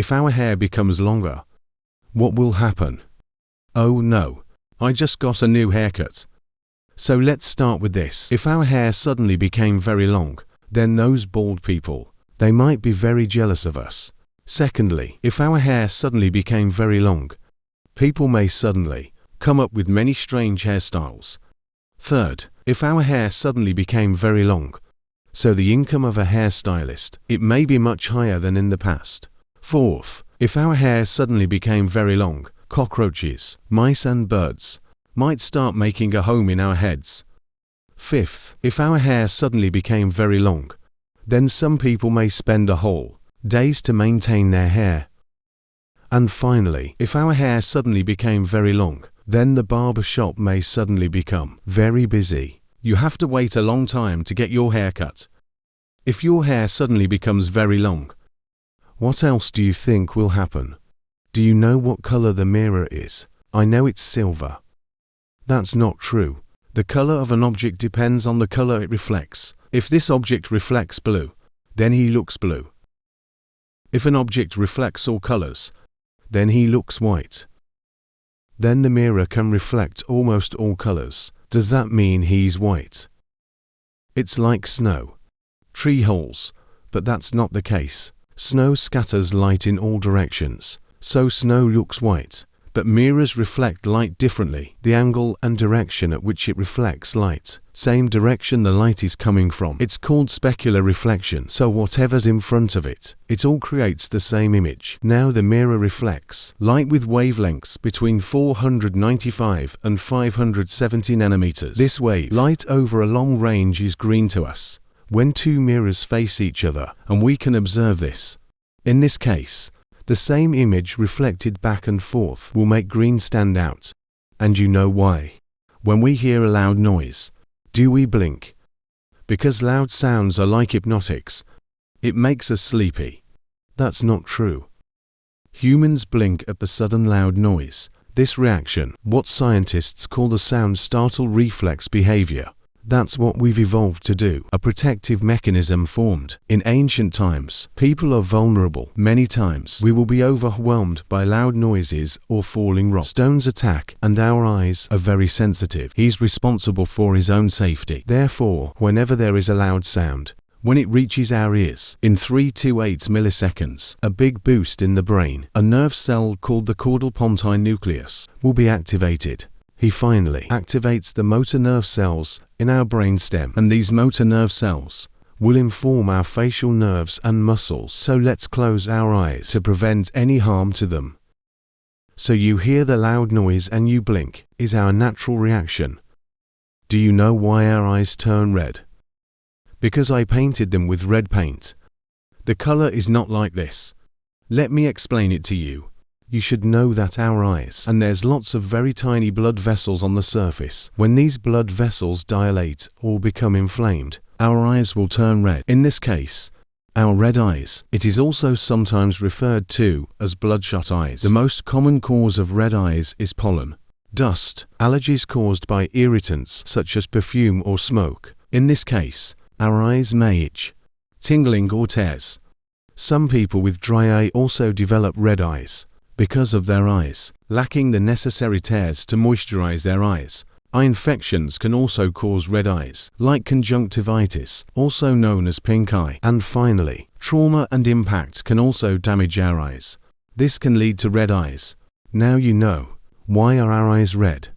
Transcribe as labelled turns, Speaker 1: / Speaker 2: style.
Speaker 1: if our hair becomes longer, what will happen? Oh no, I just got a new haircut. So let's start with this. If our hair suddenly became very long, then those bald people, they might be very jealous of us. Secondly, if our hair suddenly became very long, people may suddenly come up with many strange hairstyles. Third, if our hair suddenly became very long, so the income of a hairstylist, it may be much higher than in the past. Fourth, if our hair suddenly became very long, cockroaches, mice and birds might start making a home in our heads. Fifth, if our hair suddenly became very long, then some people may spend a whole days to maintain their hair. And finally, if our hair suddenly became very long, then the barber shop may suddenly become very busy. You have to wait a long time to get your hair cut. If your hair suddenly becomes very long, what else do you think will happen? Do you know what color the mirror is? I know it's silver. That's not true. The color of an object depends on the color it reflects. If this object reflects blue, then he looks blue. If an object reflects all colors, then he looks white. Then the mirror can reflect almost all colors. Does that mean he's white? It's like snow, tree holes, but that's not the case. Snow scatters light in all directions, so snow looks white. But mirrors reflect light differently. The angle and direction at which it reflects light, same direction the light is coming from. It's called specular reflection. So whatever's in front of it, it all creates the same image. Now the mirror reflects light with wavelengths between 495 and 570 nanometers. This wave light over a long range is green to us when two mirrors face each other, and we can observe this. In this case, the same image reflected back and forth will make green stand out. And you know why? When we hear a loud noise, do we blink? Because loud sounds are like hypnotics. It makes us sleepy. That's not true. Humans blink at the sudden loud noise. This reaction, what scientists call the sound startle reflex behavior, that's what we've evolved to do. A protective mechanism formed. In ancient times, people are vulnerable. Many times, we will be overwhelmed by loud noises or falling rocks. Stones attack, and our eyes are very sensitive. He's responsible for his own safety. Therefore, whenever there is a loud sound, when it reaches our ears, in 3 to 8 milliseconds, a big boost in the brain, a nerve cell called the caudal pontine nucleus, will be activated. He finally activates the motor nerve cells in our brainstem, and these motor nerve cells will inform our facial nerves and muscles. So let's close our eyes to prevent any harm to them. So you hear the loud noise and you blink, is our natural reaction. Do you know why our eyes turn red? Because I painted them with red paint. The color is not like this. Let me explain it to you. You should know that our eyes, and there's lots of very tiny blood vessels on the surface. When these blood vessels dilate or become inflamed, our eyes will turn red. In this case, our red eyes. It is also sometimes referred to as bloodshot eyes. The most common cause of red eyes is pollen, dust, allergies caused by irritants such as perfume or smoke. In this case, our eyes may itch, tingling or tears. Some people with dry eye also develop red eyes because of their eyes lacking the necessary tears to moisturize their eyes. Eye infections can also cause red eyes, like conjunctivitis, also known as pink eye. And finally, trauma and impact can also damage our eyes. This can lead to red eyes. Now you know why are our eyes red.